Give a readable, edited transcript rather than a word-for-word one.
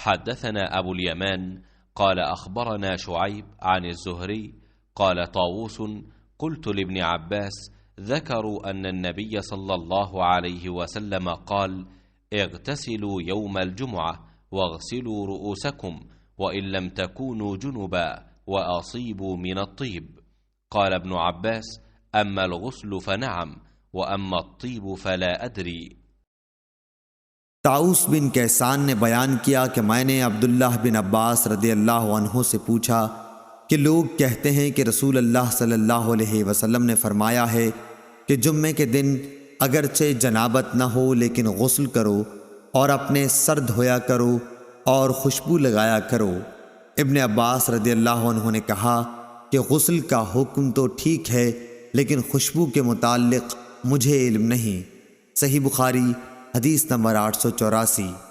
حدثنا أبو اليمان قال أخبرنا شعيب عن الزهري قال طاووس قلت لابن عباس ذكروا أن النبي صلى الله عليه وسلم قال اغتسلوا يوم الجمعة واغسلوا رؤوسكم وإن لم تكونوا جنبا وأصيبوا من الطيب. قال ابن عباس أما الغسل فنعم وأما الطيب فلا أدري. ताऊस बिन कैसान ने बयान किया कि मैंने अब्दुल्लाह बिन अब्बास रदियल्लाहु अन्हु से पूछा कि लोग कहते हैं कि रसूल अल्लाह सल्लल्लाहु अलैहि वसल्लम ने फरमाया है कि जुम्मे के दिन अगरचे जनाबत न हो लेकिन गुस्ल करो और अपने सर धोया करो और खुशबू लगाया करो। इब्न अब्बास रदियल्लाहु अन्हु ने कहा कि गुस्ल का हुक्म तो ठीक है लेकिन खुशबू के मुताल्लिक़ मुझे इल्म नहीं। सही बुखारी हदीस नंबर 884।